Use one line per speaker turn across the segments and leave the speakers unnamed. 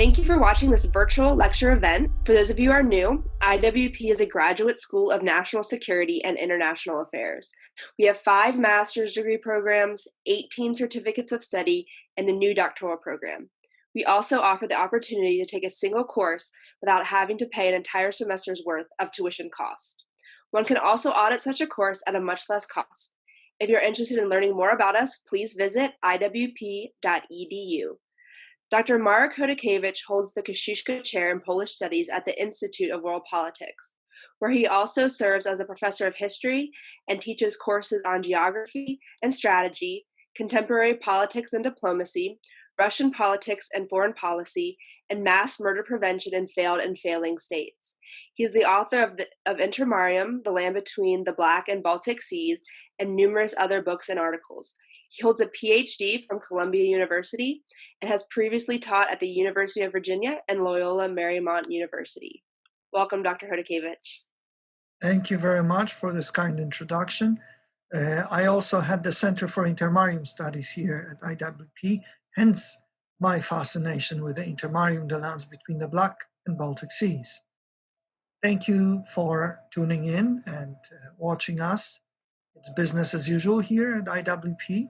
Thank you for watching this virtual lecture event. For those of you who are new, IWP is a graduate school of national security and international affairs. We have 5 master's degree programs, 18 certificates of study, and a new doctoral program. We also offer the opportunity to take a single course without having to pay an entire semester's worth of tuition cost. One can also audit such a course at a much less cost. If you're interested in learning more about us, please visit iwp.edu. Dr. Marek Chodakiewicz holds the Kosciuszko Chair in Polish Studies at the Institute of World Politics, where he also serves as a professor of history and teaches courses on geography and strategy, contemporary politics and diplomacy, Russian politics and foreign policy, and mass murder prevention in failed and failing states. He is the author of Intermarium, The Land Between the Black and Baltic Seas, and numerous other books and articles. He holds a PhD from Columbia University and has previously taught at the University of Virginia and Loyola Marymount University. Welcome, Dr. Chodakiewicz.
Thank you very much for this kind introduction. I also had the Center for Intermarium Studies here at IWP, hence my fascination with the Intermarium, the lands between the Black and Baltic Seas. Thank you for tuning in and watching us. It's business as usual here at IWP.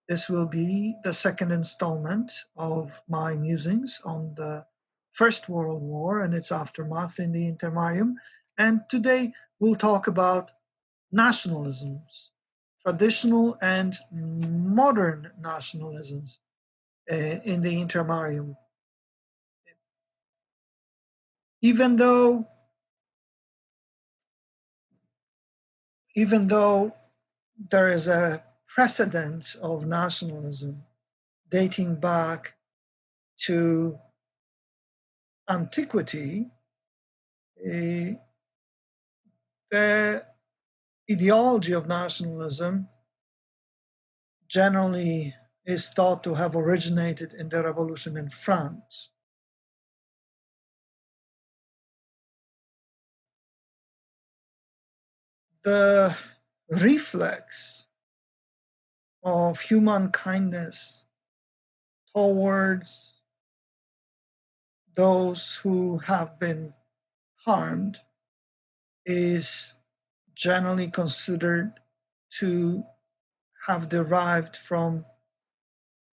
This will be the second installment of my musings on the First World War and its aftermath in the Intermarium. And today we'll talk about nationalisms, traditional and modern nationalisms in the Intermarium. Even though there is a precedent of nationalism dating back to antiquity, the ideology of nationalism generally is thought to have originated in the revolution in France. The reflex of human kindness towards those who have been harmed is generally considered to have derived from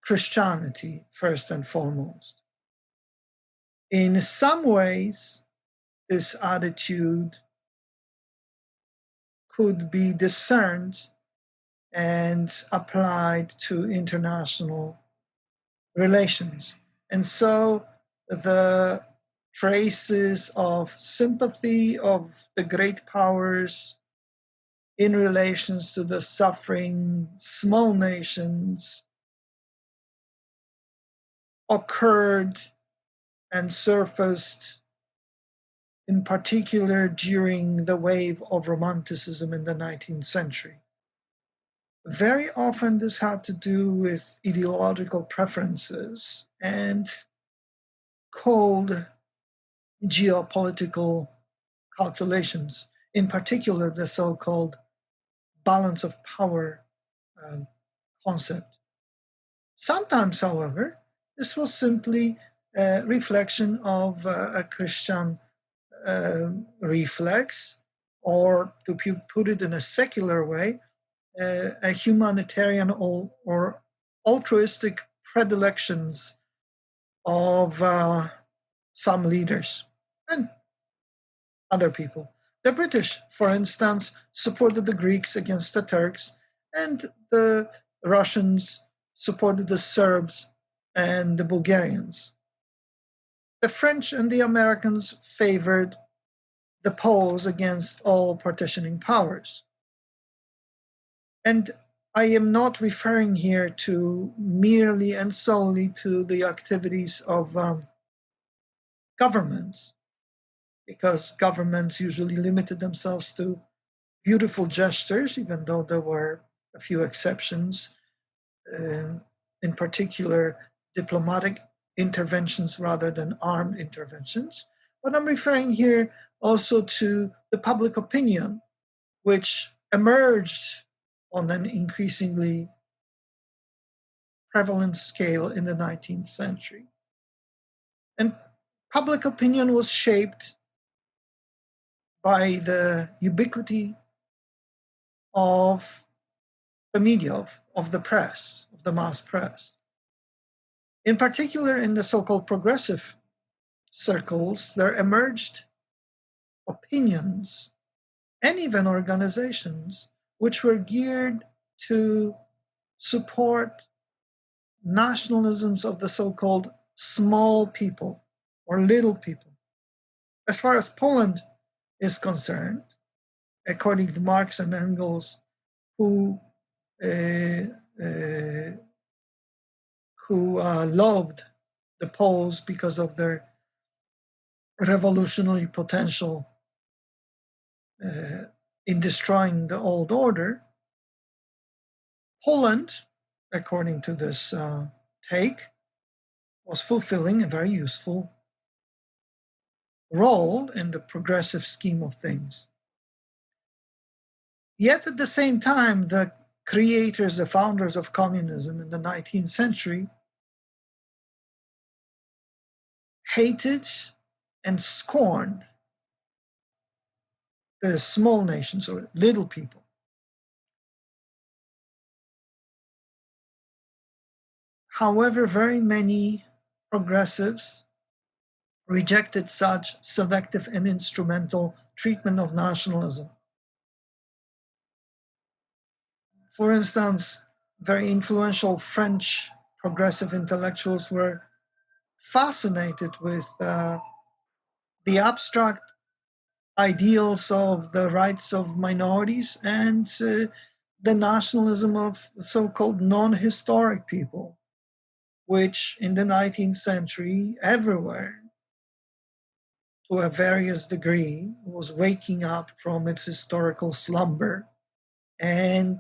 Christianity, first and foremost. In some ways, this attitude could be discerned and applied to international relations. And so the traces of sympathy of the great powers in relations to the suffering small nations occurred and surfaced in particular during the wave of Romanticism in the 19th century. Very often this had to do with ideological preferences and cold geopolitical calculations, in particular the so-called balance of power concept. Sometimes, however, this was simply a reflection of a Christian reflex, or to put it in a secular way, a humanitarian or altruistic predilections of some leaders and other people. The British, for instance, supported the Greeks against the Turks, and the Russians supported the Serbs and the Bulgarians. The French and the Americans favored the Poles against all partitioning powers. And I am not referring here to merely and solely to the activities of governments, because governments usually limited themselves to beautiful gestures, even though there were a few exceptions, in particular diplomatic interventions rather than armed interventions. But I'm referring here also to the public opinion, which emerged on an increasingly prevalent scale in the 19th century. And public opinion was shaped by the ubiquity of the media, of the press, of the mass press. In particular, in the so-called progressive circles, there emerged opinions and even organizations which were geared to support nationalisms of the so-called small people or little people. As far as Poland is concerned, according to Marx and Engels, who loved the Poles because of their revolutionary potential in destroying the old order, Poland, according to this take, was fulfilling a very useful role in the progressive scheme of things. Yet at the same time, the creators, the founders of communism in the 19th century hated and scorned the small nations or little people. However, very many progressives rejected such selective and instrumental treatment of nationalism. For instance, very influential French progressive intellectuals were fascinated with the abstract ideals of the rights of minorities and the nationalism of so-called non-historic people, which in the 19th century, everywhere, to a various degree, was waking up from its historical slumber, and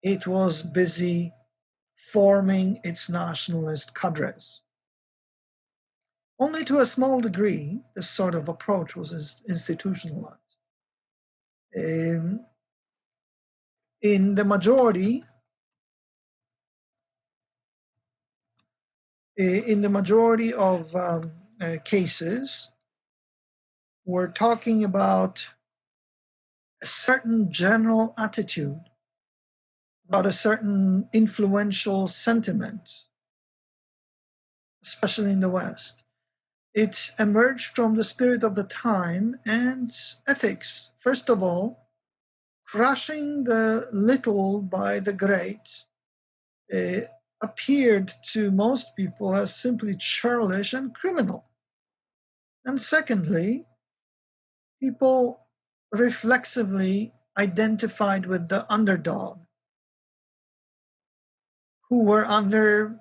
it was busy forming its nationalist cadres. Only to a small degree, this sort of approach was institutionalized. In the majority of cases, we're talking about a certain general attitude, about a certain influential sentiment, especially in the West. It emerged from the spirit of the time and ethics. First of all, crushing the little by the great appeared to most people as simply churlish and criminal. And secondly, people reflexively identified with the underdog, who were under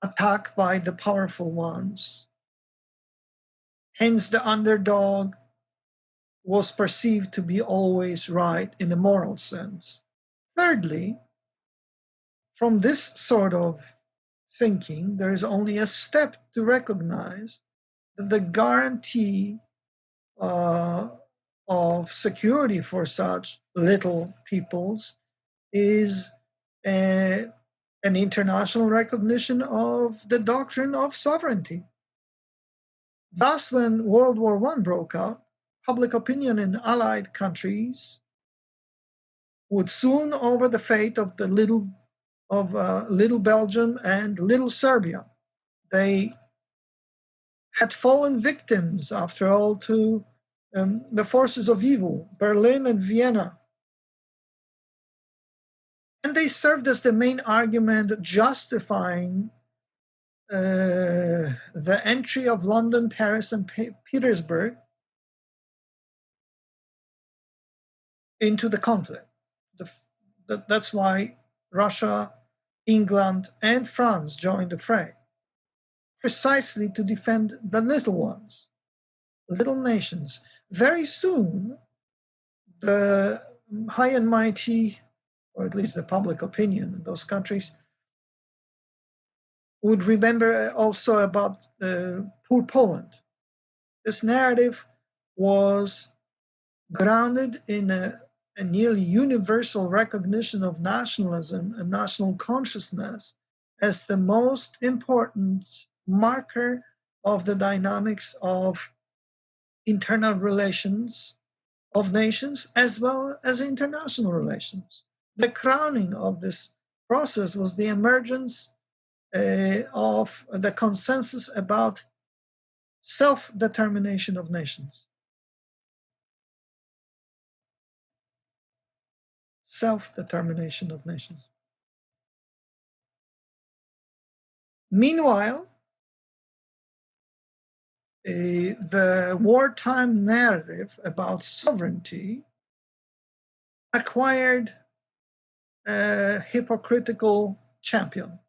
attack by the powerful ones. Hence, the underdog was perceived to be always right in a moral sense. Thirdly, from this sort of thinking, there is only a step to recognize that the guarantee of security for such little peoples is an international recognition of the doctrine of sovereignty. Thus, when World War I broke out, public opinion in Allied countries would soon over the fate of the little Belgium and little Serbia. They had fallen victims, after all, to the forces of evil, Berlin and Vienna. And they served as the main argument justifying the entry of London, Paris, and Petersburg into the conflict. That's why Russia, England, and France joined the fray, precisely to defend the little ones, little nations. Very soon, the high and mighty, or at least the public opinion in those countries, would remember also about poor Poland. This narrative was grounded in a nearly universal recognition of nationalism and national consciousness as the most important marker of the dynamics of internal relations of nations as well as international relations. The crowning of this process was the emergence of the consensus about self-determination of nations. Self-determination of nations. Meanwhile, the wartime narrative about sovereignty acquired a hypocritical champion,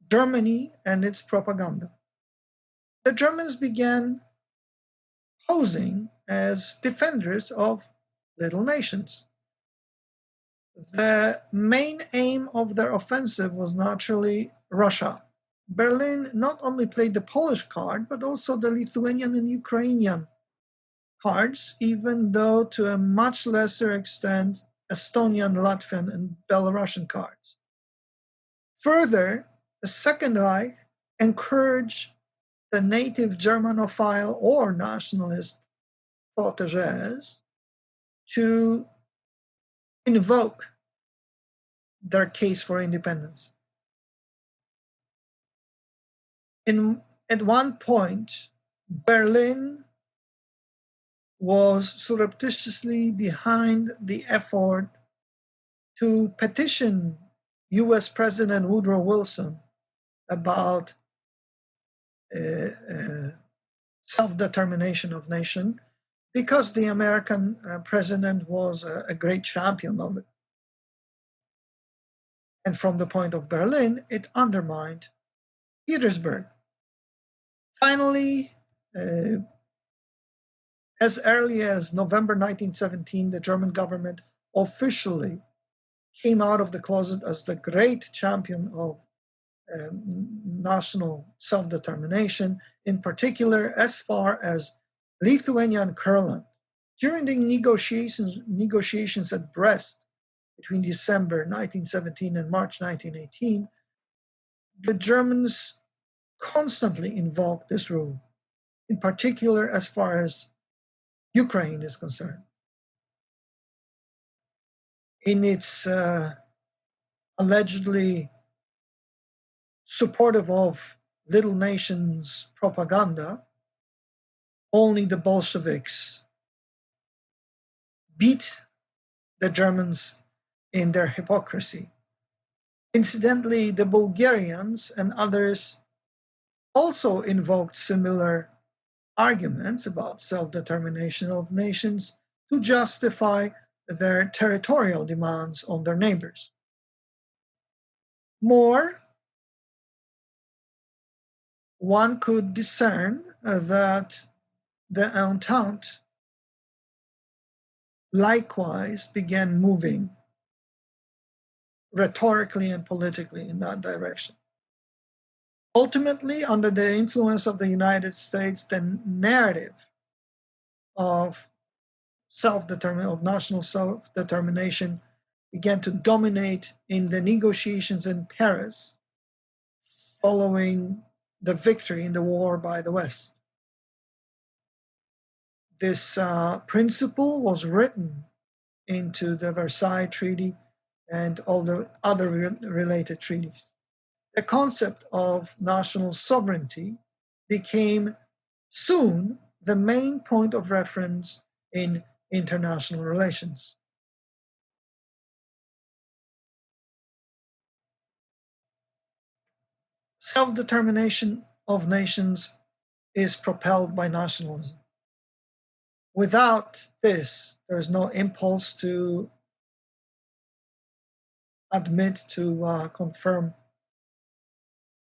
Germany and its propaganda. The Germans began posing as defenders of little nations. The main aim of their offensive was naturally Russia. Berlin not only played the Polish card, but also the Lithuanian and Ukrainian cards, even though to a much lesser extent, Estonian, Latvian, and Belarusian cards. Further, the Second Reich encouraged the native Germanophile or nationalist proteges to invoke their case for independence. At one point, Berlin was surreptitiously behind the effort to petition US President Woodrow Wilson about self-determination of nation, because the American president was a great champion of it. And from the point of Berlin, it undermined Petersburg. Finally, as early as November 1917, the German government officially came out of the closet as the great champion of national self-determination, in particular as far as Lithuania and Courland. During the negotiations at Brest between December 1917 and March 1918, the Germans constantly invoked this rule, in particular as far as Ukraine is concerned. In its allegedly supportive of little nations propaganda, only the Bolsheviks beat the Germans in their hypocrisy. Incidentally, the Bulgarians and others also invoked similar arguments about self-determination of nations to justify their territorial demands on their neighbors. More, one could discern that the Entente likewise began moving rhetorically and politically in that direction. Ultimately, under the influence of the United States, the narrative of national self-determination began to dominate in the negotiations in Paris following the victory in the war by the West. This principle was written into the Versailles Treaty and all the other related treaties. The concept of national sovereignty became soon the main point of reference in international relations. Self-determination of nations is propelled by nationalism. Without this, there is no impulse to admit, to confirm,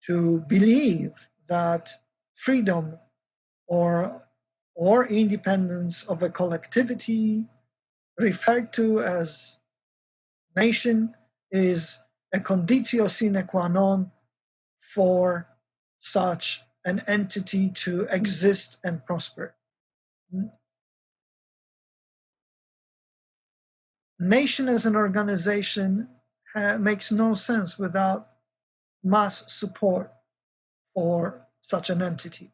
to believe that freedom or independence of a collectivity referred to as nation is a conditio sine qua non for such an entity to exist and prosper. Nation as an organization makes no sense without mass support for such an entity.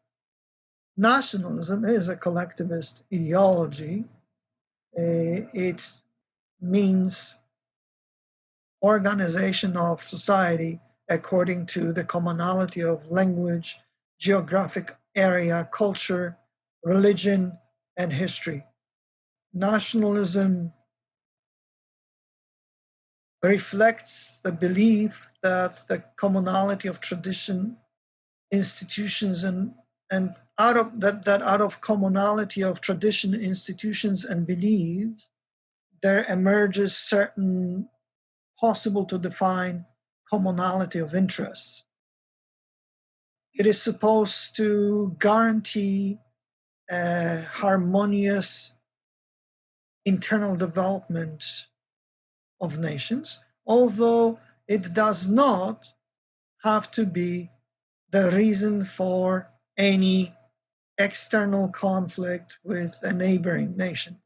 Nationalism is a collectivist ideology. It means organization of society according to the commonality of language, geographic area, culture, religion, and history. Nationalism reflects the belief that the commonality of tradition, institutions, and out of commonality of tradition, institutions, and beliefs, there emerges certain possible to define commonality of interests. It is supposed to guarantee a harmonious internal development of nations, although it does not have to be the reason for any external conflict with a neighboring nation.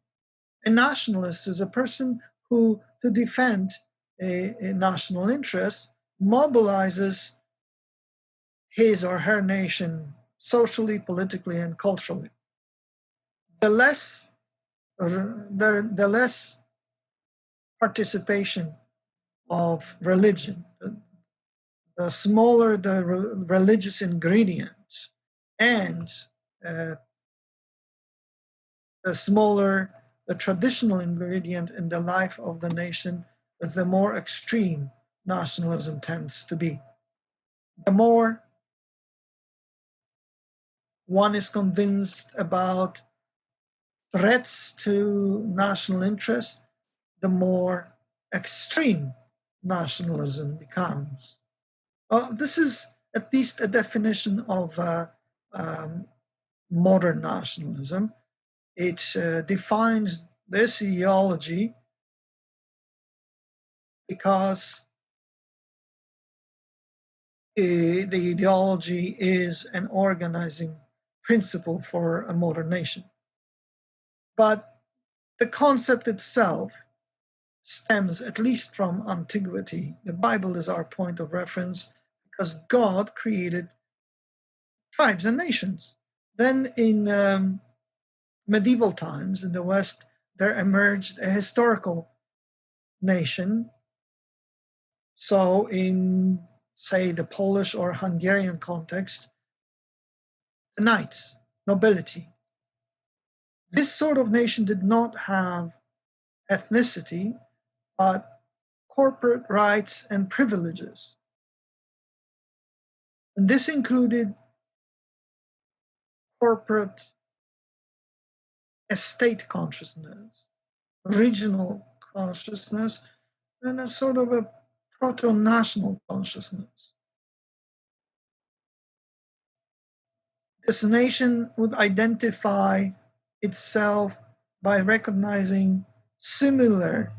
A nationalist is a person who, to defend a national interest, mobilizes his or her nation socially, politically, and culturally. The less participation of religion, the smaller the religious ingredients, and the smaller the traditional ingredient in the life of the nation, the more extreme nationalism tends to be. The more one is convinced about threats to national interest, the more extreme nationalism becomes. This is at least a definition of modern nationalism. It defines this ideology because the ideology is an organizing principle for a modern nation. But the concept itself stems at least from antiquity. The Bible is our point of reference because God created tribes and nations. Then in medieval times in the West, there emerged a historical nation. So in, say, the Polish or Hungarian context, the knights, nobility. This sort of nation did not have ethnicity, but corporate rights and privileges. And this included corporate estate consciousness, regional consciousness, and a sort of a proto-national consciousness. This nation would identify itself by recognizing similar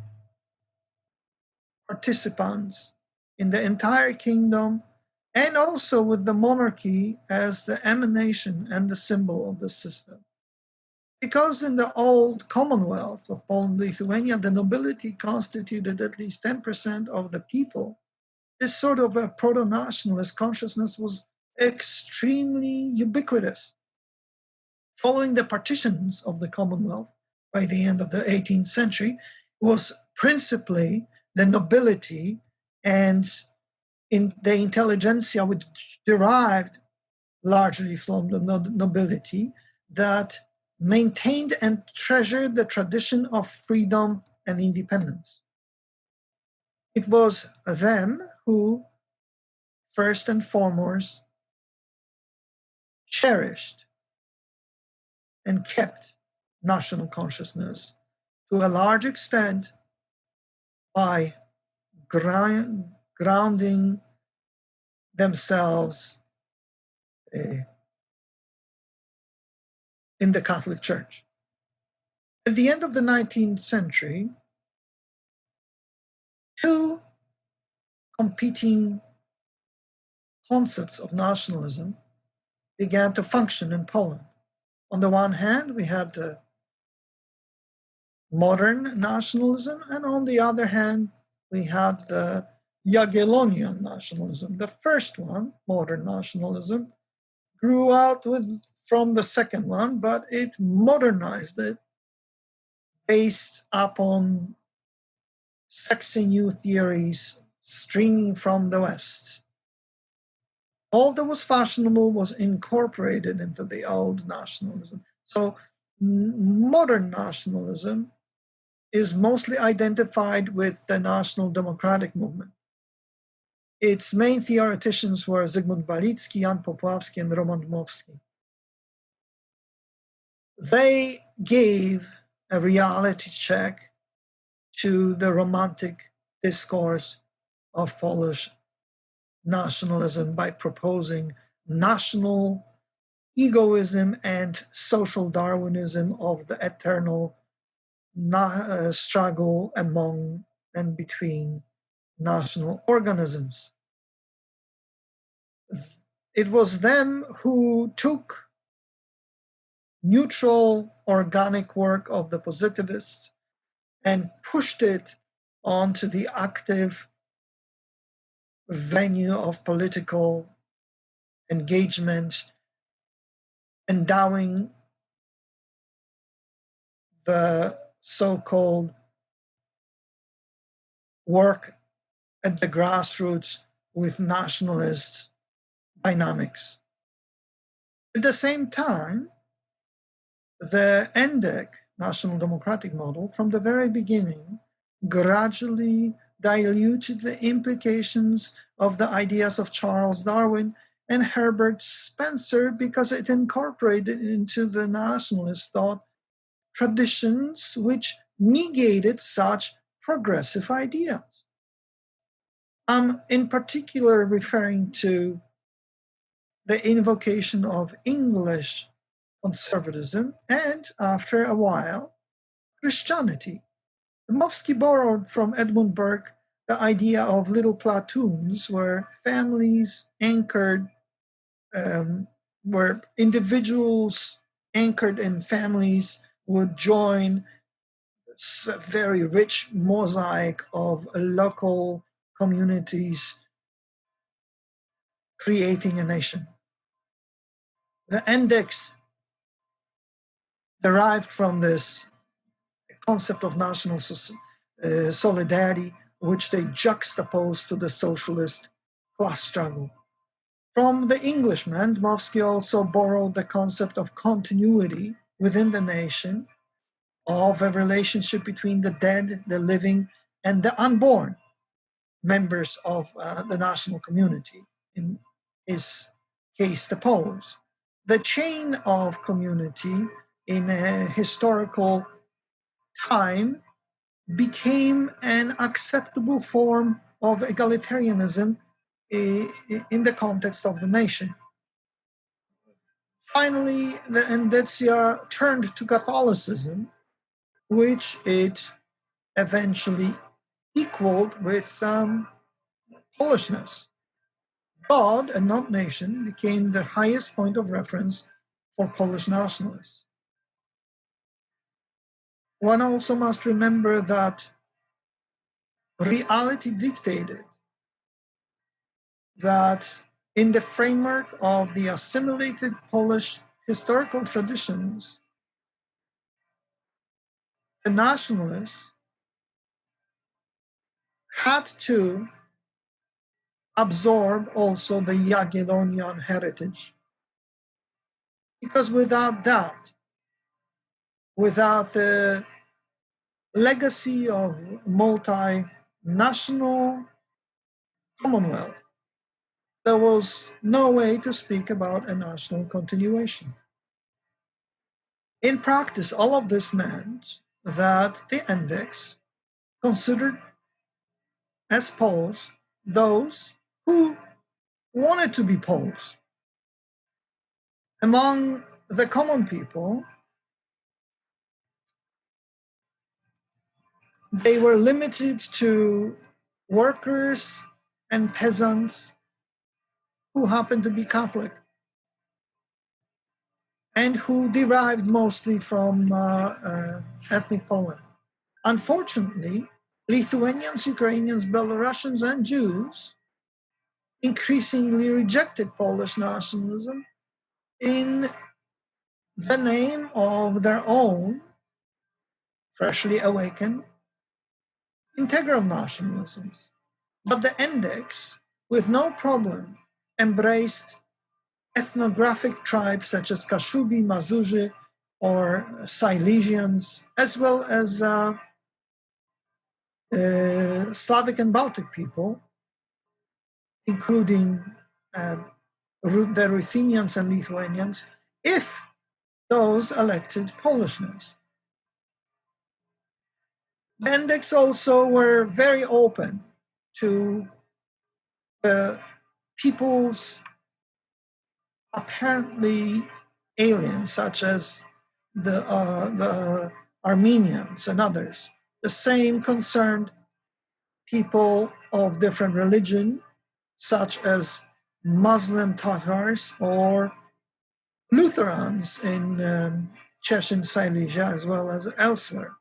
participants in the entire kingdom, and also with the monarchy as the emanation and the symbol of the system. Because in the old Commonwealth of Poland-Lithuania, the nobility constituted at least 10% of the people, this sort of a proto-nationalist consciousness was extremely ubiquitous. Following the partitions of the Commonwealth by the end of the 18th century, it was principally the nobility and in the intelligentsia, which derived largely from the nobility, that maintained and treasured the tradition of freedom and independence. It was them who, first and foremost, cherished and kept national consciousness to a large extent by grounding themselves in the Catholic Church. At the end of the 19th century, two competing concepts of nationalism began to function in Poland. On the one hand, we had the modern nationalism, and on the other hand, we had the Jagiellonian nationalism. The first one, modern nationalism, grew out from the second one, but it modernized it based upon sexy new theories streaming from the West. All that was fashionable was incorporated into the old nationalism. So modern nationalism is mostly identified with the national democratic movement. Its main theoreticians were Zygmunt Balicki, Jan Popławski, and Roman Dmowski. They gave a reality check to the romantic discourse of Polish nationalism by proposing national egoism and social Darwinism of the eternal struggle among and between national organisms. It was them who took neutral organic work of the positivists and pushed it onto the active venue of political engagement, endowing the so-called work at the grassroots with nationalist dynamics. At the same time, the NDEC, National Democratic Model, from the very beginning, gradually diluted the implications of the ideas of Charles Darwin and Herbert Spencer because it incorporated into the nationalist thought traditions which negated such progressive ideas. I'm in particular referring to the invocation of English conservatism and, after a while, Christianity. Dmowski borrowed from Edmund Burke the idea of little platoons where families anchored, where individuals anchored in families would join a very rich mosaic of local communities creating a nation. The index derived from this concept of national solidarity, which they juxtaposed to the socialist class struggle. From the Englishman, Dmowski also borrowed the concept of continuity within the nation, of a relationship between the dead, the living, and the unborn members of the national community, in his case, the Poles. The chain of community in a historical time became an acceptable form of egalitarianism in the context of the nation. Finally, the Endecja turned to Catholicism, which it eventually equaled with Polishness. God and not nation became the highest point of reference for Polish nationalists. One also must remember that reality dictated that in the framework of the assimilated Polish historical traditions, the nationalists had to absorb also the Jagiellonian heritage. Because without that, without the legacy of multinational Commonwealth, there was no way to speak about a national continuation. In practice, all of this meant that the index considered as Poles those who wanted to be Poles. Among the common people, they were limited to workers and peasants who happened to be Catholic and who derived mostly from ethnic Poland. Unfortunately, Lithuanians, Ukrainians, Belarusians, and Jews increasingly rejected Polish nationalism in the name of their own freshly awakened integral nationalisms. But the index, with no problem, embraced ethnographic tribes such as Kashubi, Mazurzy, or Silesians, as well as Slavic and Baltic people, including the Ruthenians and Lithuanians, if those elected Polishness. The index also were very open to peoples apparently alien, such as the Armenians and others. The same concerned people of different religion, such as Muslim Tatars or Lutherans in Chechen Silesia, as well as elsewhere.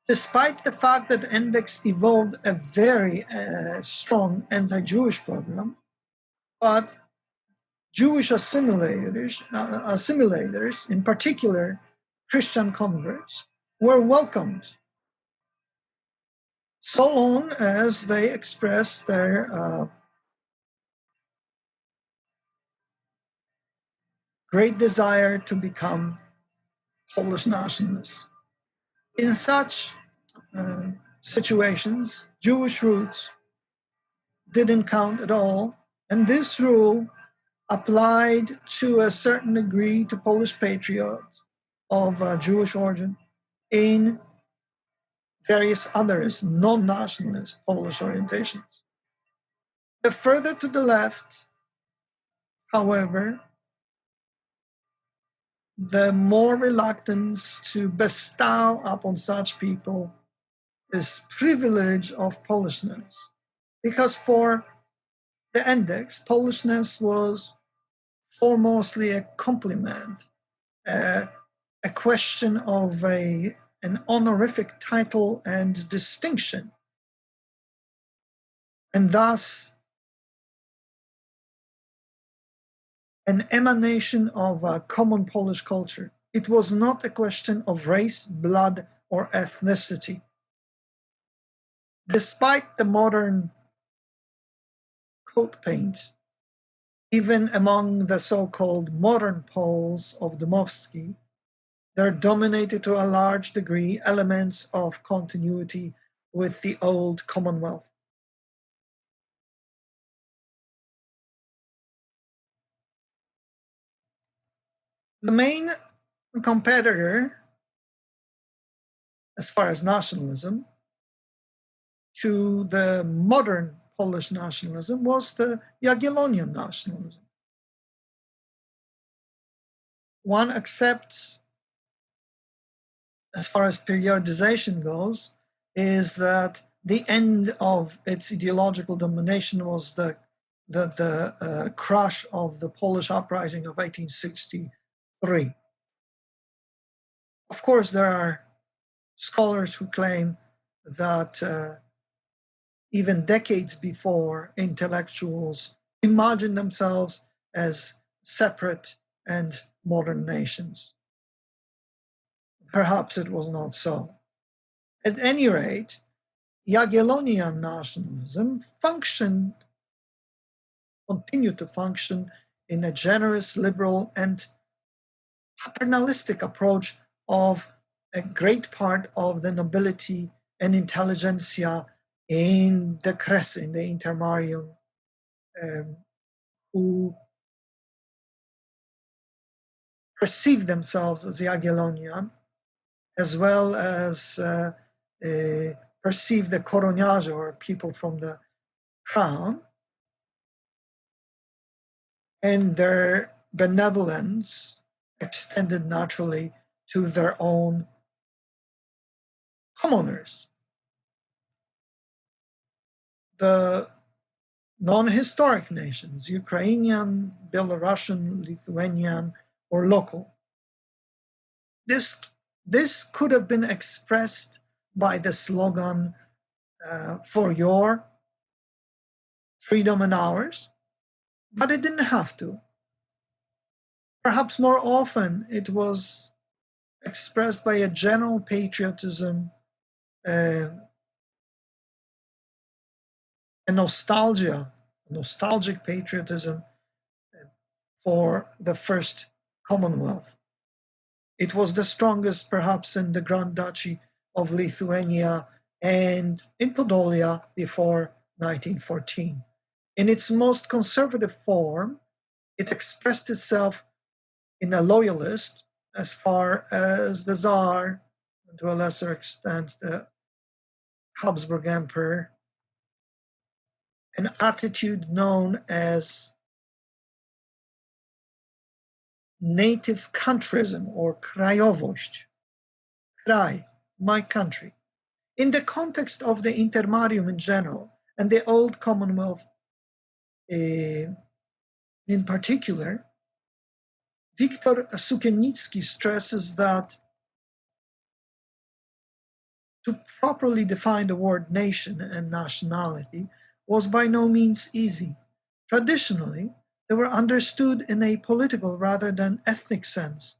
Despite the fact that Index evolved a very strong anti-Jewish program, but Jewish assimilators, in particular Christian converts, were welcomed so long as they expressed their great desire to become Polish nationalists. In such situations, Jewish roots didn't count at all, and this rule applied to a certain degree to Polish patriots of Jewish origin in various others, non-nationalist Polish orientations. The further to the left, however, the more reluctance to bestow upon such people this privilege of Polishness. Because for the index, Polishness was foremostly a compliment, a question of an honorific title and distinction, and thus an emanation of a common Polish culture. It was not a question of race, blood, or ethnicity. Despite the modern coat paint, even among the so-called modern Poles of Dmowski, there dominated to a large degree elements of continuity with the old Commonwealth. The main competitor, as far as nationalism, to the modern Polish nationalism was the Jagiellonian nationalism. One accepts, as far as periodization goes, is that the end of its ideological domination was the crush of the Polish Uprising of 1863. Of course, there are scholars who claim that even decades before, intellectuals imagined themselves as separate and modern nations. Perhaps it was not so. At any rate, Jagiellonian nationalism continued to function in a generous, liberal, and paternalistic approach of a great part of the nobility and intelligentsia in the Kresy, in the Intermarium, who perceived themselves as Jagiellonian, as well as perceived the Koroniarze, or people from the crown, and their benevolence extended naturally to their own commoners. The non-historic nations, Ukrainian, Belarusian, Lithuanian, or local. This could have been expressed by the slogan, for your freedom and ours, But it didn't have to. Perhaps more often it was expressed by a general patriotism, uh, a nostalgic patriotism for the first Commonwealth. It was the strongest, perhaps, in the Grand Duchy of Lithuania and in Podolia before 1914. In its most conservative form, it expressed itself in a loyalist as far as the Tsar, and to a lesser extent, the Habsburg Emperor, an attitude known as native countryism or krajowość, kraj, my country. In the context of the Intermarium in general, and the Old Commonwealth in particular, Wiktor Sukiennicki stresses that to properly define the word nation and nationality was by no means easy. Traditionally, they were understood in a political rather than ethnic sense.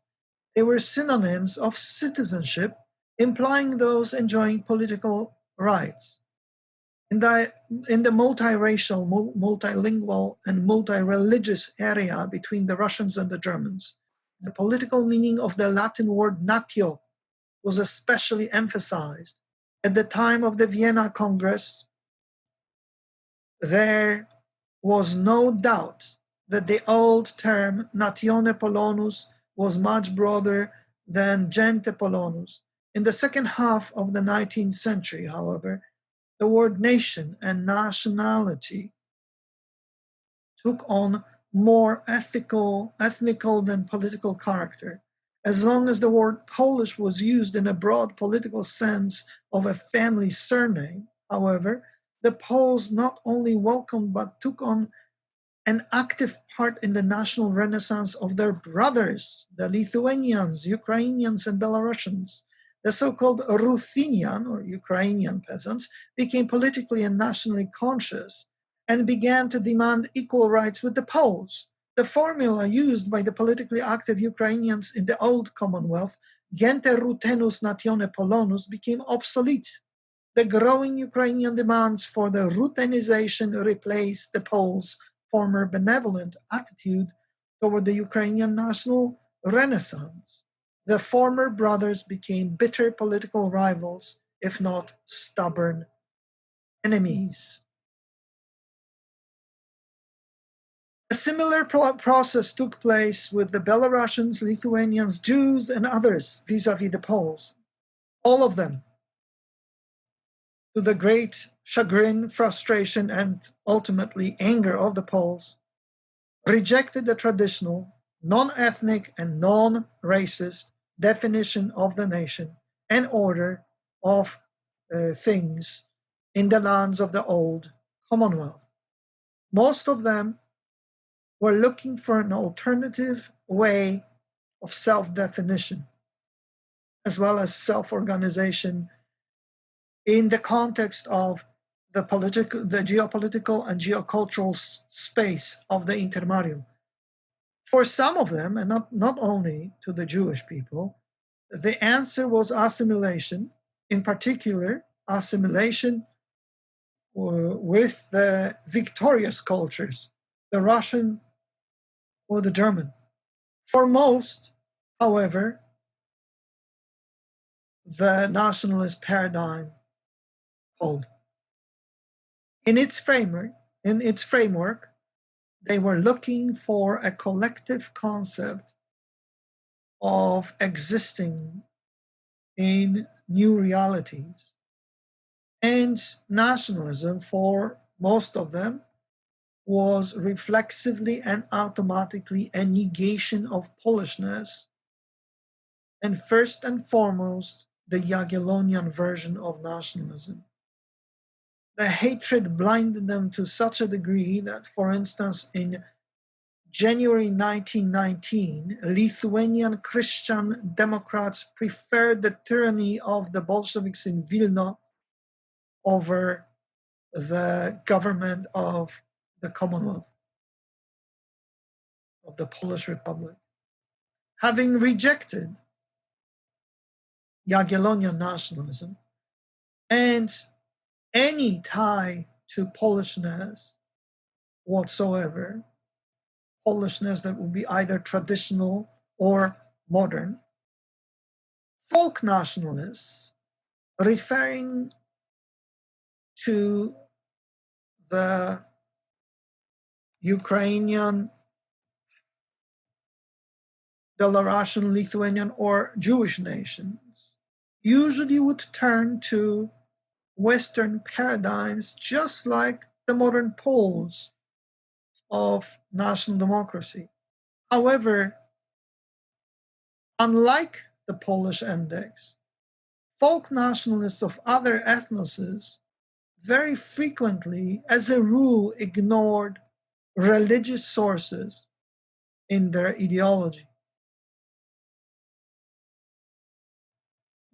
They were synonyms of citizenship, implying those enjoying political rights. In the multiracial, multilingual, and multi-religious area between the Russians and the Germans, the political meaning of the Latin word natio was especially emphasized. At the time of the Vienna Congress, there was no doubt that the old term natione polonus was much broader than gente polonus. In the second half of the 19th century, however, the word nation and nationality took on more ethnical than political character. As long as the word Polish was used in a broad political sense of a family surname, however, the Poles not only welcomed but took on an active part in the national renaissance of their brothers, the Lithuanians, Ukrainians, and Belarusians. The so-called Ruthenian or Ukrainian peasants became politically and nationally conscious and began to demand equal rights with the Poles. The formula used by the politically active Ukrainians in the old Commonwealth, gente rutenus natione polonus, became obsolete. The growing Ukrainian demands for the Ruthenization replaced the Poles' former benevolent attitude toward the Ukrainian national renaissance. The former brothers became bitter political rivals, if not stubborn enemies. A similar process took place with the Belarusians, Lithuanians, Jews, and others vis-a-vis the Poles. All of them, to the great chagrin, frustration, and ultimately anger of the Poles, rejected the traditional, non-ethnic, and non-racist definition of the nation and order of things in the lands of the old Commonwealth. Most of them were looking for an alternative way of self-definition, as well as self-organization in the context of the geopolitical and geocultural space of the Intermarium. For some of them, and not only to the Jewish people, the answer was assimilation, in particular, assimilation with the victorious cultures, the Russian or the German. For most, however, the nationalist paradigm hold. In its framework, they were looking for a collective concept of existing in new realities. And nationalism, for most of them, was reflexively and automatically a negation of Polishness, and first and foremost, the Jagiellonian version of nationalism. The hatred blinded them to such a degree that, for instance, in January 1919, Lithuanian Christian Democrats preferred the tyranny of the Bolsheviks in Vilna over the government of the Commonwealth. of the Polish Republic. Having rejected Jagiellonian nationalism and any tie to Polishness whatsoever, Polishness that would be either traditional or modern, folk nationalists, referring to the Ukrainian, Belarusian, Lithuanian, or Jewish nations, usually would turn to Western paradigms just like the modern Poles of national democracy. However, unlike the Polish index, folk nationalists of other ethnoses very frequently, as a rule, ignored religious sources in their ideology.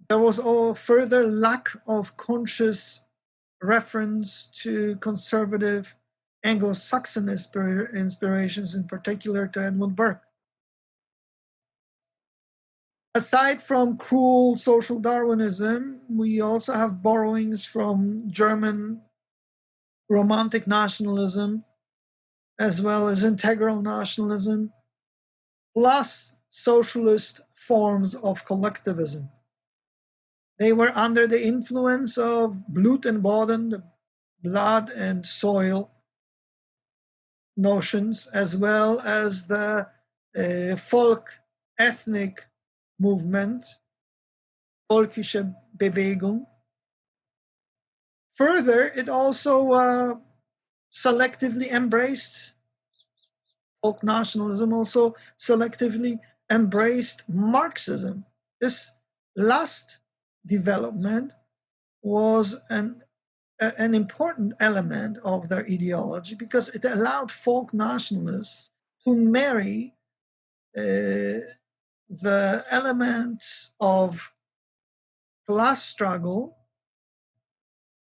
There was a further lack of conscious reference to conservative Anglo-Saxon inspirations, in particular to Edmund Burke. Aside from cruel social Darwinism, we also have borrowings from German Romantic nationalism, as well as integral nationalism, plus socialist forms of collectivism. They were under the influence of Blut and Boden, the blood and soil notions, as well as the folk ethnic movement, Völkische Bewegung. Further, it also selectively embraced, folk nationalism also selectively embraced Marxism. This last development was an important element of their ideology because it allowed folk nationalists to marry the elements of class struggle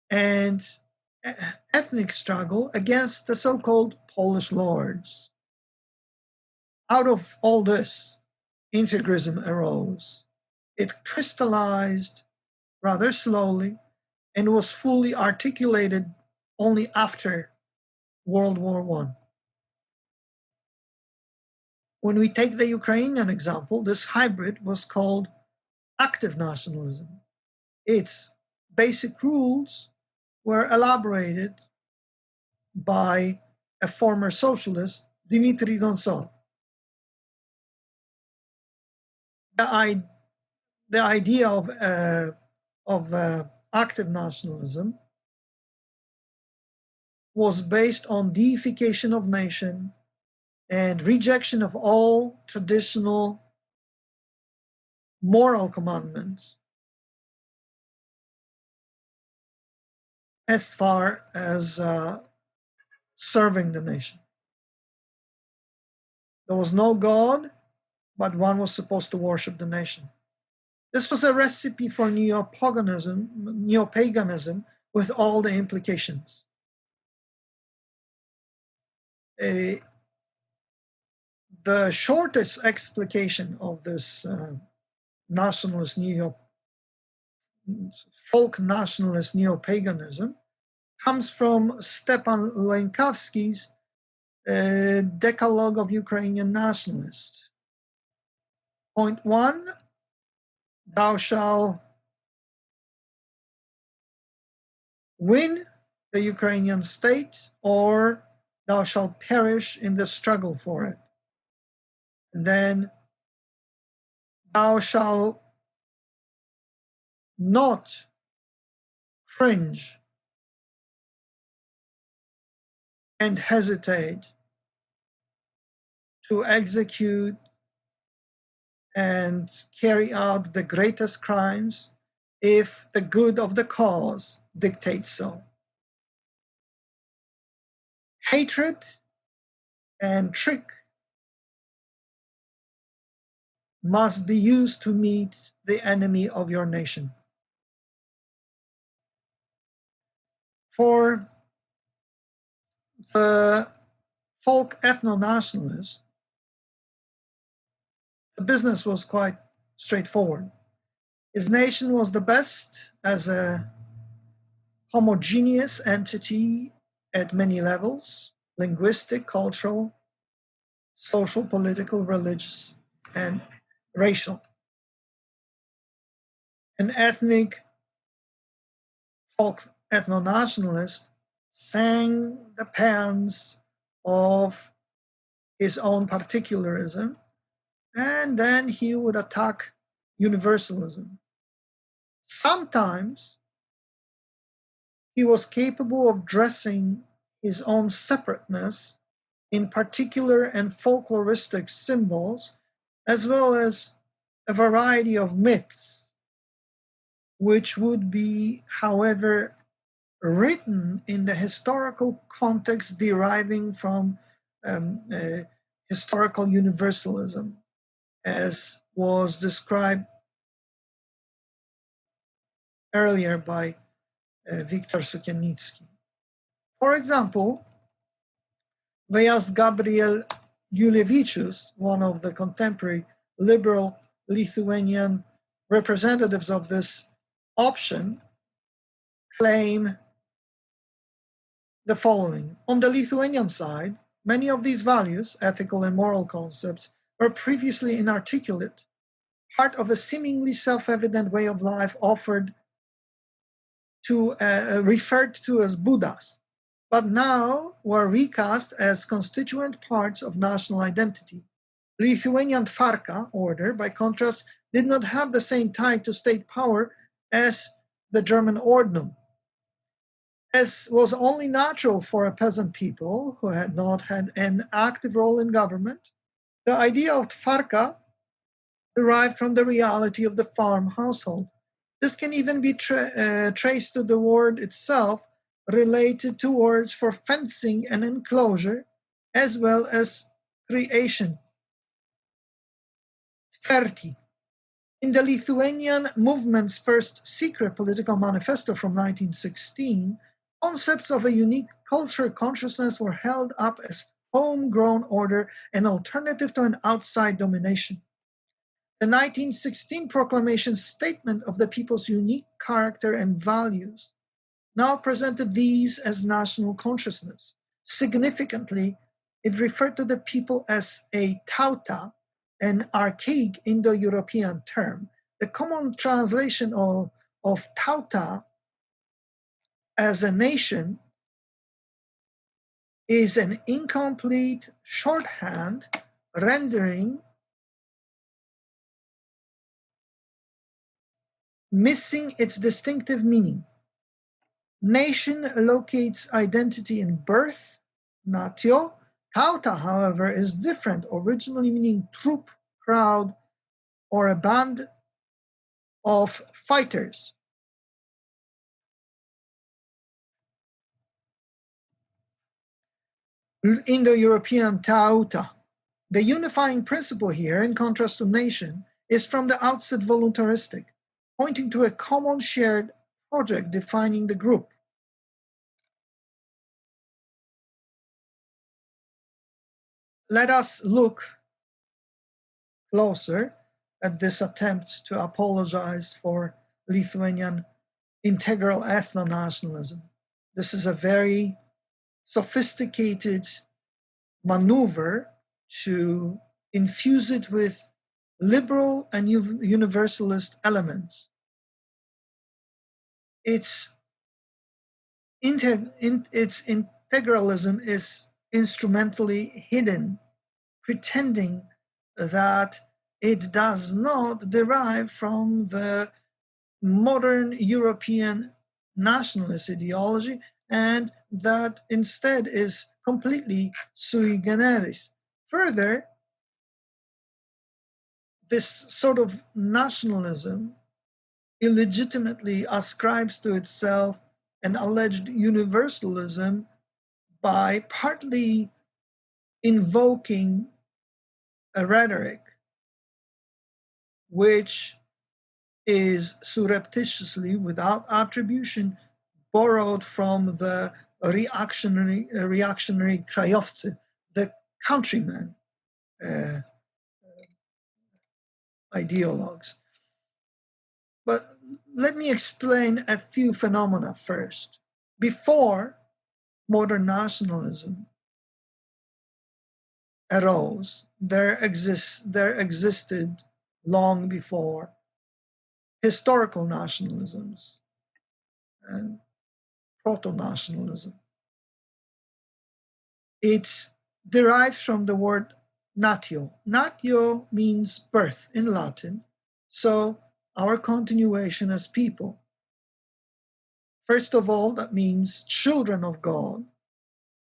and ethnic struggle against the so-called Polish lords. Out of all this, integrism arose. It crystallized rather slowly and was fully articulated only after World War I. When we take the Ukrainian example, this hybrid was called active nationalism. Its basic rules were elaborated by a former socialist, Dmitry Donsov. The idea of active nationalism was based on deification of nation and rejection of all traditional moral commandments as far as serving the nation. There was no God, but one was supposed to worship the nation. This was a recipe for neo-paganism with all the implications. The shortest explication of this nationalist folk nationalist neo-paganism comes from Stepan Lenkowski's Decalogue of Ukrainian Nationalists. Point 1, thou shalt win the Ukrainian state, or thou shalt perish in the struggle for it. And then, thou shalt not cringe and hesitate to execute and carry out the greatest crimes if the good of the cause dictates so. Hatred and trick must be used to meet the enemy of your nation. For the folk ethno-nationalists, the business was quite straightforward. His nation was the best as a homogeneous entity at many levels: linguistic, cultural, social, political, religious, and racial. An ethnic folk ethno-nationalist sang the paeans of his own particularism, and then he would attack universalism. Sometimes he was capable of dressing his own separateness in particular and folkloristic symbols, as well as a variety of myths, which would be, however, written in the historical context deriving from historical universalism, as was described earlier by Wiktor Sukiennicki. For example, Wyjazd Gabriel Julevičius, one of the contemporary liberal Lithuanian representatives of this option, claim the following. On the Lithuanian side, many of these values, ethical and moral concepts, were previously inarticulate, part of a seemingly self-evident way of life offered to referred to as Buddhas, but now were recast as constituent parts of national identity. Lithuanian Tvarka order, by contrast, did not have the same tie to state power as the German Ordnung. As was only natural for a peasant people who had not had an active role in government, the idea of Tvarka derived from the reality of the farm household. This can even be traced to the word itself, related to words for fencing and enclosure, as well as creation. Tverti. In the Lithuanian movement's first secret political manifesto from 1916, concepts of a unique culture consciousness were held up as homegrown order, an alternative to an outside domination. The 1916 proclamation statement of the people's unique character and values now presented these as national consciousness. Significantly, it referred to the people as a tauta, an archaic Indo-European term. The common translation of tauta as a nation is an incomplete shorthand rendering missing its distinctive meaning. Nation locates identity in birth, natio. Tauta, however, is different, originally meaning troop, crowd, or a band of fighters. Indo-European tauta. The unifying principle here, in contrast to nation, is from the outset voluntaristic, pointing to a common shared project defining the group. Let us look closer at this attempt to apologize for Lithuanian integral ethno-nationalism. This is a very sophisticated maneuver to infuse it with liberal and universalist elements. Its integralism is instrumentally hidden, pretending that it does not derive from the modern European nationalist ideology, and that instead is completely sui generis. Further, this sort of nationalism illegitimately ascribes to itself an alleged universalism by partly invoking a rhetoric which is surreptitiously, without attribution, borrowed from the reactionary krajowcy, the countrymen, ideologues. But let me explain a few phenomena first. Before modern nationalism arose, there existed long before historical nationalisms and proto-nationalism. It derives from the word natio. Natio means birth in Latin, so our continuation as people. First of all, that means children of God.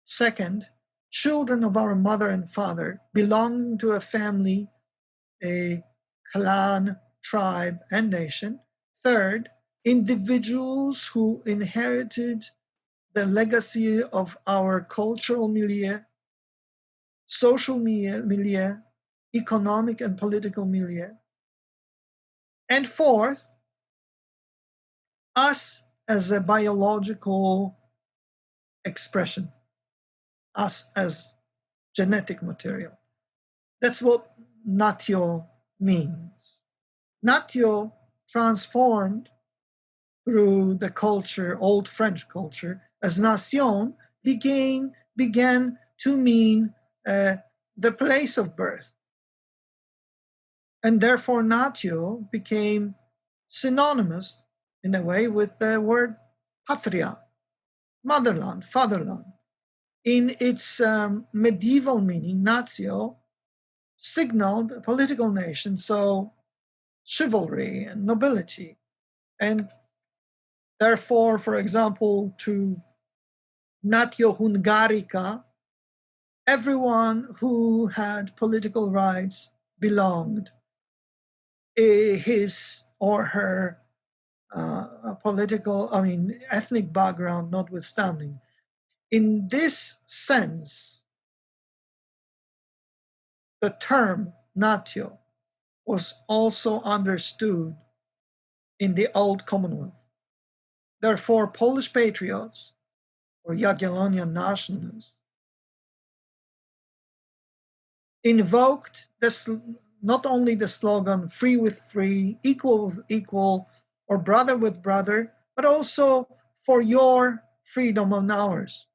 Second, children of our mother and father, belonging to a family, a clan, tribe, and nation. Third, individuals who inherited the legacy of our cultural milieu, social milieu, economic and political milieu. And fourth, us as a biological expression, us as genetic material. That's what natio means. Natio transformed through the culture, old French culture, as nation began to mean the place of birth. And therefore natio became synonymous in a way with the word patria, motherland, fatherland. In its medieval meaning, natio signaled a political nation, so chivalry and nobility. And therefore, for example, to natio hungarica, everyone who had political rights belonged, his or her ethnic background notwithstanding. In this sense, the term natio was also understood in the old Commonwealth. Therefore, Polish patriots or Jagiellonian nationalists invoked not only the slogan free with free, equal with equal, or brother with brother, but also for your freedom and ours.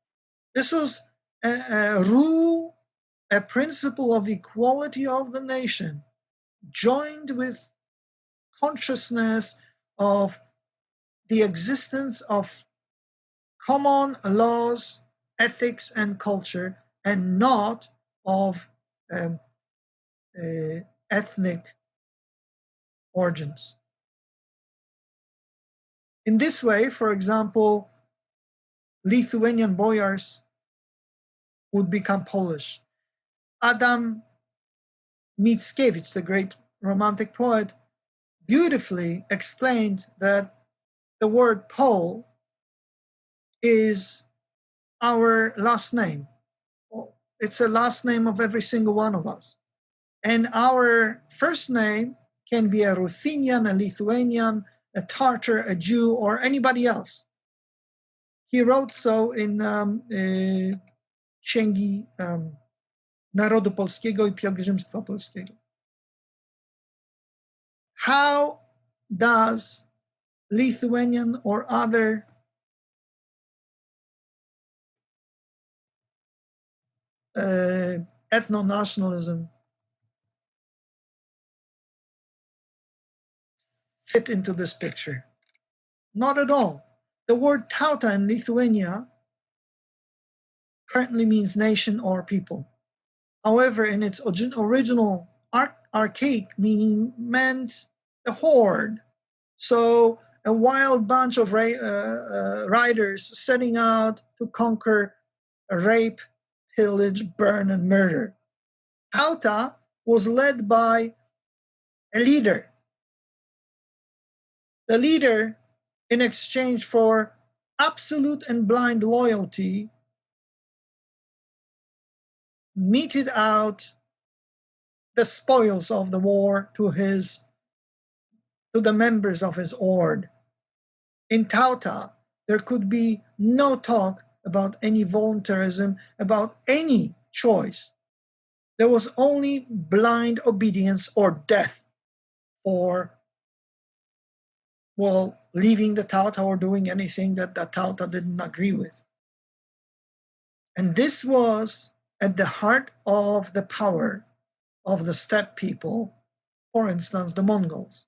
This was a rule, a principle of equality of the nation, joined with consciousness of the existence of common laws, ethics, and culture, and not of ethnic origins. In this way, for example, Lithuanian boyars would become Polish. Adam Mickiewicz, the great Romantic poet, beautifully explained that the word Pole is our last name. It's a last name of every single one of us. And our first name can be a Ruthenian, a Lithuanian, a Tartar, a Jew, or anybody else. He wrote so in Księgi Narodu Polskiego I Pielgrzymstwa Polskiego. How does Lithuanian or other ethno-nationalism fit into this picture? Not at all. The word tauta in Lithuania currently means nation or people. However, in its original archaic meaning, meant a horde. So a wild bunch of riders setting out to conquer, rape, pillage, burn, and murder. Tauta was led by a leader. The leader, in exchange for absolute and blind loyalty, meted out the spoils of the war to the members of his horde. In Tauta, there could be no talk about any voluntarism, about any choice. There was only blind obedience or death. for, well, leaving the Tauta or doing anything that the Tauta didn't agree with. And this was at the heart of the power of the steppe people, for instance, the Mongols.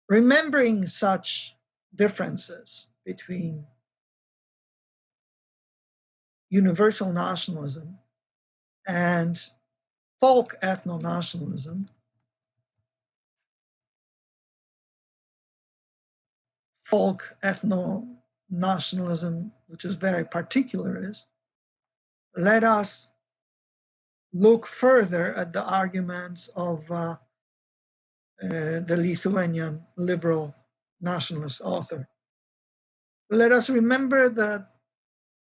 Remembering such differences between universal nationalism and folk ethno-nationalism, folk ethno-nationalism, which is very particularist, let us look further at the arguments of the Lithuanian liberal nationalist author. Let us remember that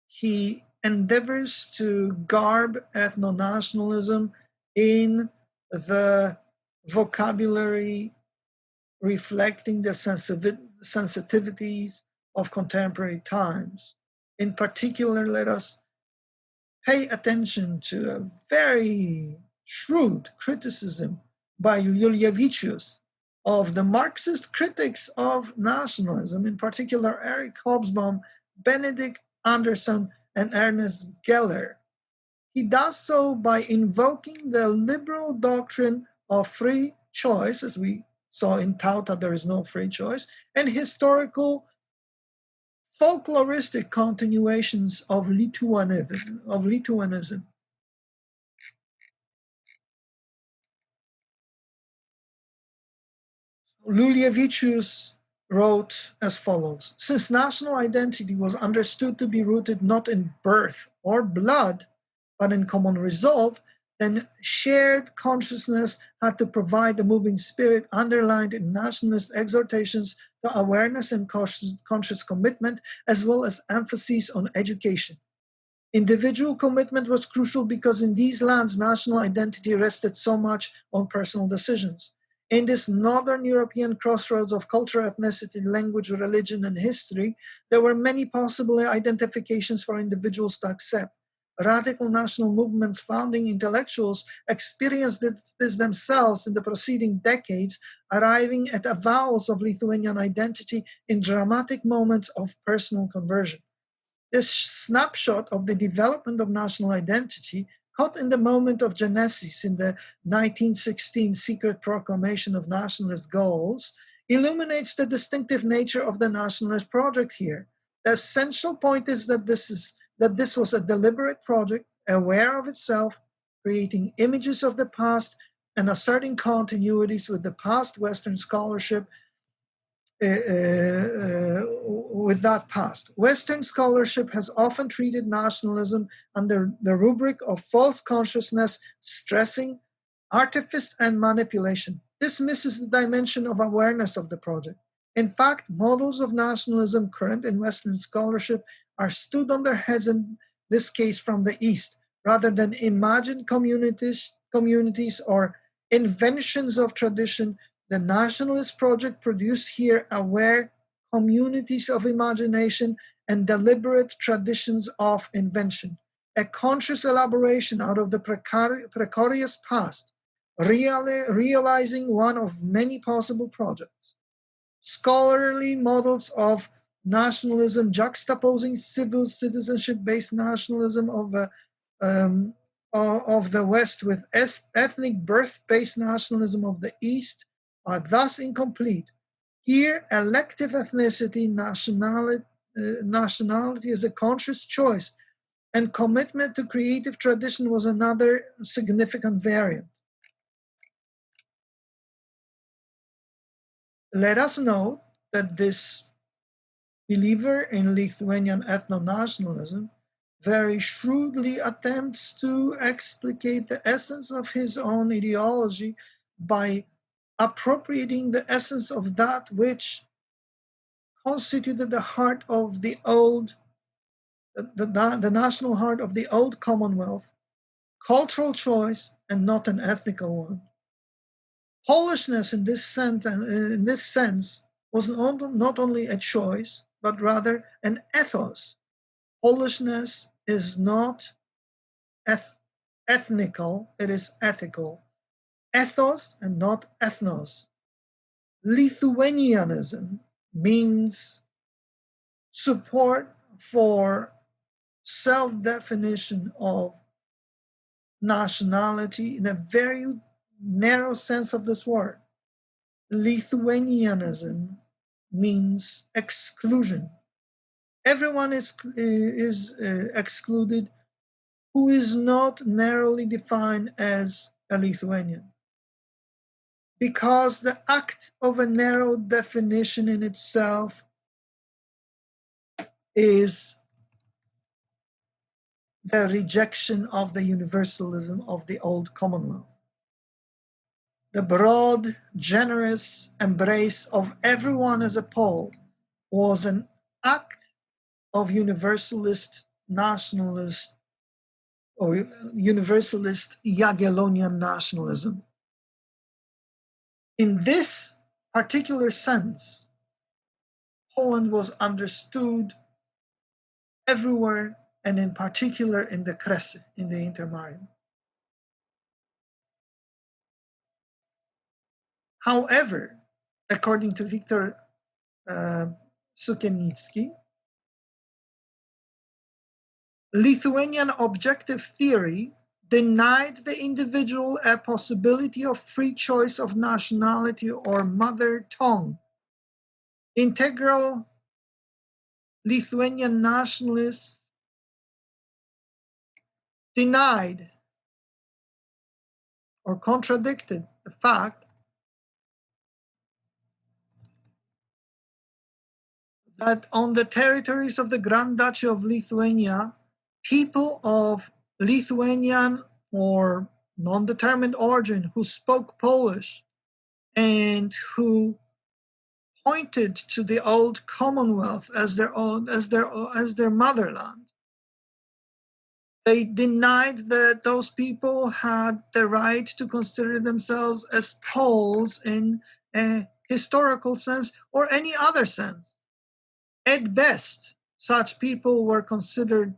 he endeavors to garb ethno-nationalism in the vocabulary reflecting the sensitivities of contemporary times. In particular, let us pay attention to a very shrewd criticism by Julievicius of the Marxist critics of nationalism, in particular Eric Hobsbawm, Benedict Anderson, and Ernest Geller. He does so by invoking the liberal doctrine of free choice, as we saw in Tauta, there is no free choice, and historical folkloristic continuations of Lithuanism. Julievicius wrote as follows: since national identity was understood to be rooted not in birth or blood, but in common resolve, then shared consciousness had to provide the moving spirit underlined in nationalist exhortations to awareness and conscious commitment, as well as emphasis on education. Individual commitment was crucial because in these lands, national identity rested so much on personal decisions. In this Northern European crossroads of culture, ethnicity, language, religion, and history, there were many possible identifications for individuals to accept. Radical national movements founding intellectuals experienced this themselves in the preceding decades, arriving at avowals of Lithuanian identity in dramatic moments of personal conversion. This snapshot of the development of national identity, caught in the moment of genesis in the 1916 secret proclamation of nationalist goals, illuminates the distinctive nature of the nationalist project here. The essential point is that this was a deliberate project, aware of itself, creating images of the past and asserting continuities with the past Western scholarship with that past. Western scholarship has often treated nationalism under the rubric of false consciousness, stressing artifice and manipulation. This misses the dimension of awareness of the project. In fact, models of nationalism current in Western scholarship are stood on their heads, in this case from the East, rather than imagined communities or inventions of tradition. The nationalist project produced here aware communities of imagination and deliberate traditions of invention, a conscious elaboration out of the precarious past, realizing one of many possible projects. Scholarly models of nationalism juxtaposing civil citizenship-based nationalism of the West with ethnic birth-based nationalism of the East are thus incomplete. Here, elective ethnicity, nationality is a conscious choice, and commitment to creative tradition was another significant variant. Let us note that this believer in Lithuanian ethno-nationalism very shrewdly attempts to explicate the essence of his own ideology by appropriating the essence of that which constituted the heart of the old, the national heart of the old Commonwealth, cultural choice and not an ethnical one. Polishness in this sense was not only a choice, but rather an ethos. Polishness is not ethnical, it is ethical. ethos and not ethnos. Lithuanianism means support for self-definition of nationality in a very narrow sense of this word. Lithuanianism means exclusion. Everyone is excluded who is not narrowly defined as a Lithuanian. Because the act of a narrow definition in itself is the rejection of the universalism of the old Commonwealth. The broad, generous embrace of everyone as a Pole was an act of universalist, nationalist, or universalist Jagiellonian nationalism. In this particular sense, Poland was understood everywhere, and in particular in the Kresy, in the Intermarium. However, according to Viktor Sukiennicki, Lithuanian objective theory denied the individual a possibility of free choice of nationality or mother tongue. Integral Lithuanian nationalists denied or contradicted the fact that on the territories of the Grand Duchy of Lithuania, people of Lithuanian or non-determined origin who spoke Polish and who pointed to the old Commonwealth as their motherland. They denied that those people had the right to consider themselves as Poles in a historical sense or any other sense. At best, such people were considered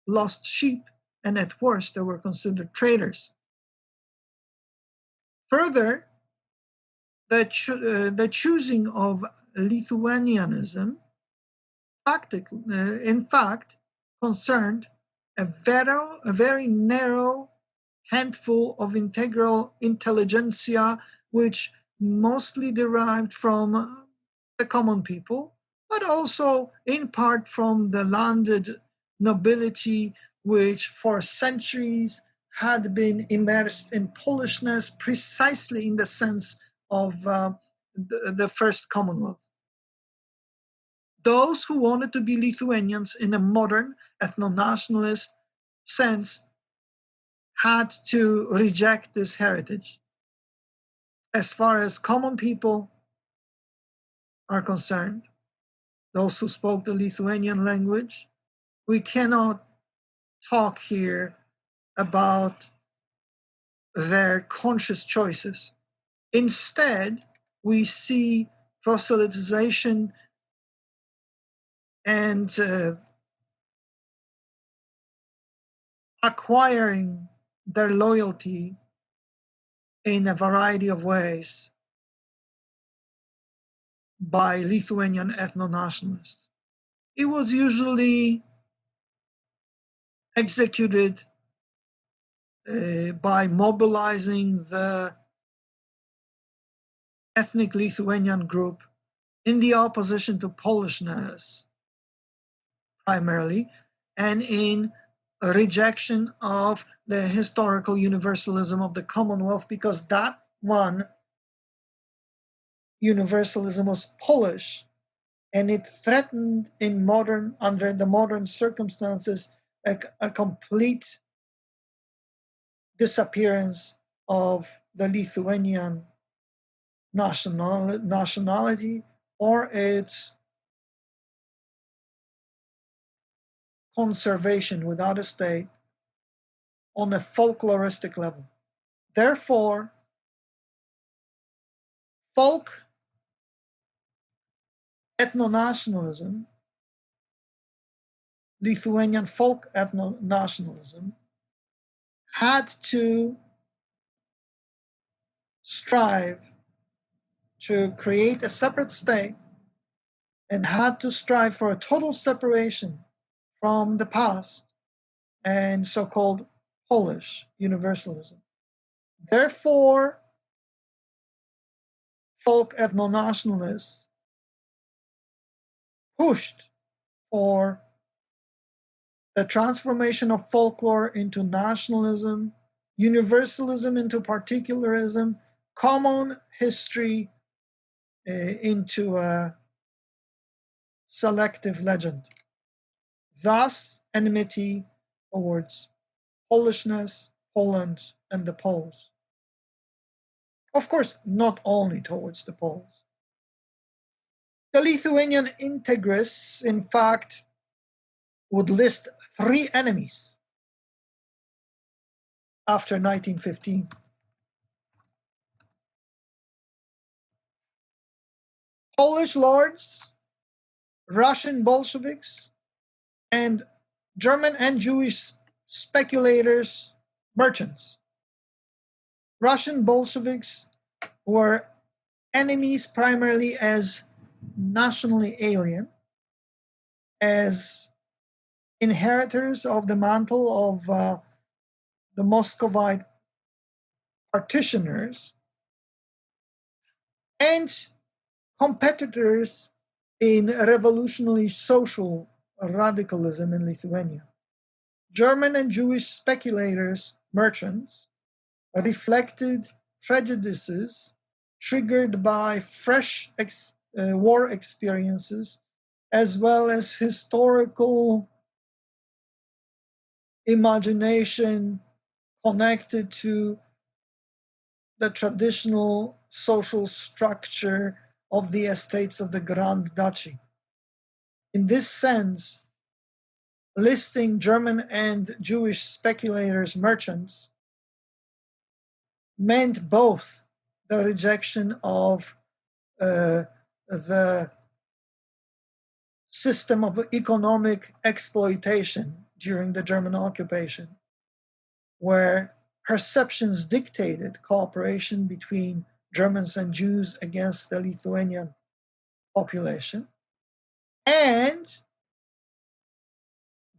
lost sheep, and at worst, they were considered traitors. Further, the choosing of Lithuanianism, in fact, concerned a very narrow handful of integral intelligentsia, which mostly derived from the common people, but also in part from the landed nobility, which for centuries had been immersed in Polishness precisely in the sense of the first Commonwealth. Those who wanted to be Lithuanians in a modern ethno-nationalist sense had to reject this heritage. As far as common people are concerned, those who spoke the Lithuanian language, we cannot talk here about their conscious choices. Instead, we see proselytization and acquiring their loyalty in a variety of ways by Lithuanian ethno-nationalists. It was usually executed by mobilizing the ethnic Lithuanian group in the opposition to Polishness, primarily, and in a rejection of the historical universalism of the Commonwealth, because that one universalism was Polish, and it threatened under the modern circumstances, a complete disappearance of the Lithuanian nationality or its conservation without a state on a folkloristic level. Therefore, folk ethno-nationalism, Lithuanian folk ethno-nationalism, had to strive to create a separate state and had to strive for a total separation from the past and so-called Polish universalism. Therefore, folk ethno-nationalists pushed for the transformation of folklore into nationalism, universalism into particularism, common history into a selective legend. Thus, enmity towards Polishness, Poland, and the Poles. Of course, not only towards the Poles. The Lithuanian integrists, in fact, would list 3 enemies after 1915. Polish lords, Russian Bolsheviks, and German and Jewish speculators, merchants. Russian Bolsheviks were enemies primarily as nationally alien, as inheritors of the mantle of the Muscovite partitioners, and competitors in revolutionary social radicalism in Lithuania. German and Jewish speculators, merchants, reflected prejudices triggered by fresh war experiences, as well as historical imagination connected to the traditional social structure of the estates of the Grand Duchy. In this sense, listing German and Jewish speculators, merchants, meant both the rejection of the system of economic exploitation during the German occupation, where perceptions dictated cooperation between Germans and Jews against the Lithuanian population, and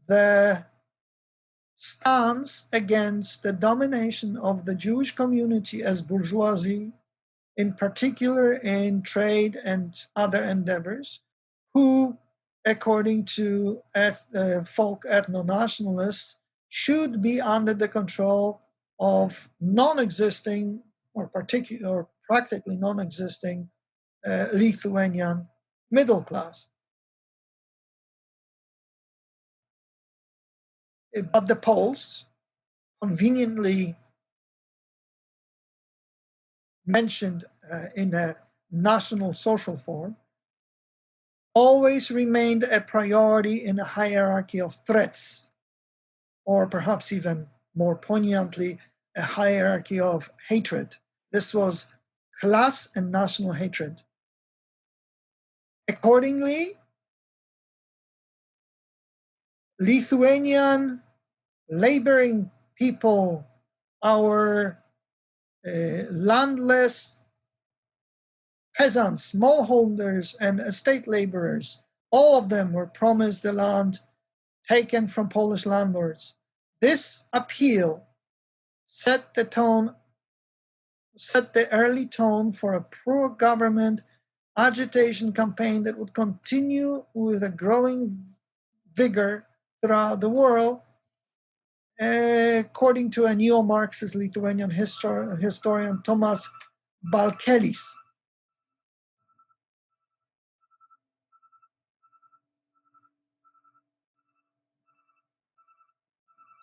the stance against the domination of the Jewish community as bourgeoisie, in particular in trade and other endeavors, who, according to folk ethno-nationalists, should be under the control of non-existing or practically non-existing Lithuanian middle class. But the Poles, conveniently mentioned in a national social form, always remained a priority in a hierarchy of threats, or perhaps even more poignantly, a hierarchy of hatred. This was class and national hatred. Accordingly, Lithuanian laboring people, our landless peasants, smallholders, and estate laborers, all of them were promised the land taken from Polish landlords. This appeal set the early tone for a pro-government agitation campaign that would continue with a growing vigor throughout the world, according to a neo-Marxist Lithuanian historian Tomas Balkelis.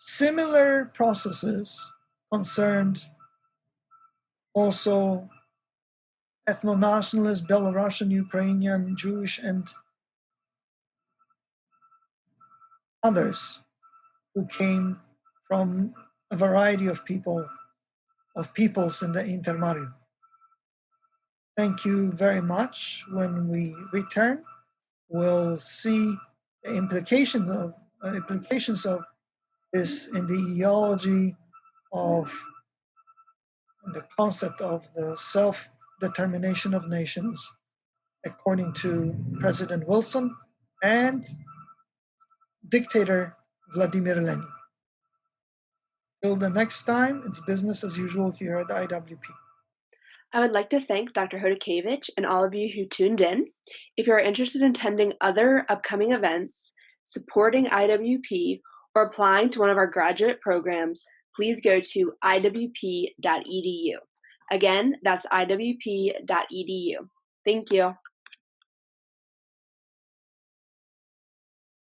Similar processes concerned also ethno-nationalist, Belarusian, Ukrainian, Jewish, and others who came from a variety of peoples in the Intermarium. Thank you very much. When we return, we'll see the implications of this in the ideology of the concept of the self-determination of nations, according to President Wilson and dictator Vladimir Lenin. Till the next time, it's business as usual here at the IWP.
I would like to thank Dr. Chodakiewicz and all of you who tuned in. If you are interested in attending other upcoming events, supporting IWP, or applying to one of our graduate programs, please go to iwp.edu. Again, that's iwp.edu. Thank you.